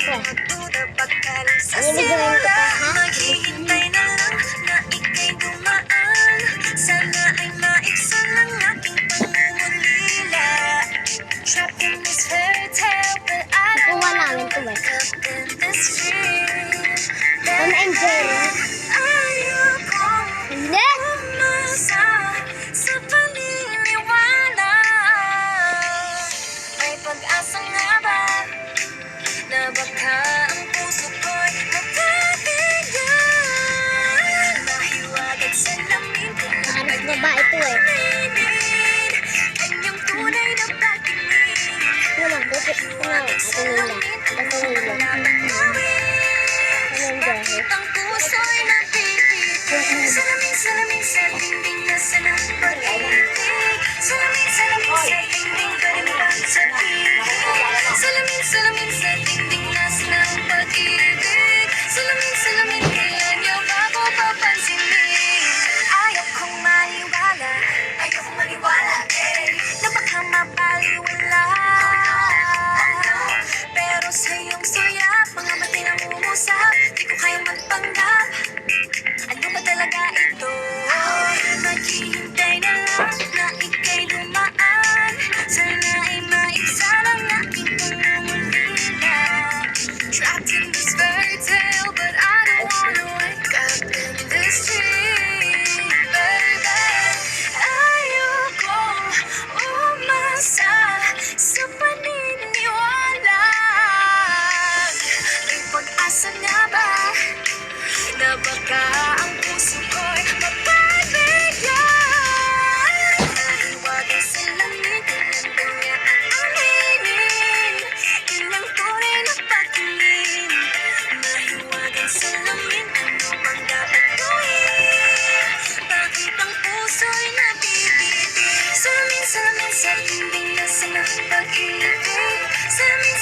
pre. Nililigawan ko pa, ha? Maghihintay na lang na ika'y dumaan. Sana ay maiksan ang aking pangungulila. Trapped in this fairy tale, but I don't Nakuha namin to, eh. wake up in this dream. Na-enjoy mo? Ayokong Hindi! umasa sa paniniwala. May pag-asa nga ba na baka ang puso ko'y mapabigyan? Mahiwagat sa lamin ko na Halos babae to, eh. pag-ibig, kanyang tunay na pag-ibig. Ano naman, buti ko na. Ate Nila. Ate Nila. Bakit ang puso'y napipitig? Salamin sa dingding na sanang pag-ibig. Salamin sa dingding palimutan sa pag-ibig. Salamin sa dingding na sanang pag-ibig. Salamin kailan niyo ba ako papansinin? Ayaw kong maniwala, na baka mapaliwala. Pero sa iyong sulyap, mga mati nang umusap, di ko kayang magpanggap. Ano ba talaga ito? Maghihintay na lang na ika'y dumaan. Sana ay maiksan ang aking pangungulila. Trapped in this fairy tale, but I don't wanna wake up in this dream, baby. Ayokong umasa sa paniniwala. May pag-asa nga ba na baka ang puso ko'y mapabigyan? Mahiwaga sa langit, kailan ba niya aaminin? Ilang tunay na pagtingin. Mahiwaga sa langit, ano bang dapat gawin? Bakit ang puso'y nabibitin? Salamin sa dingding na sanang pag-ibig. Salamin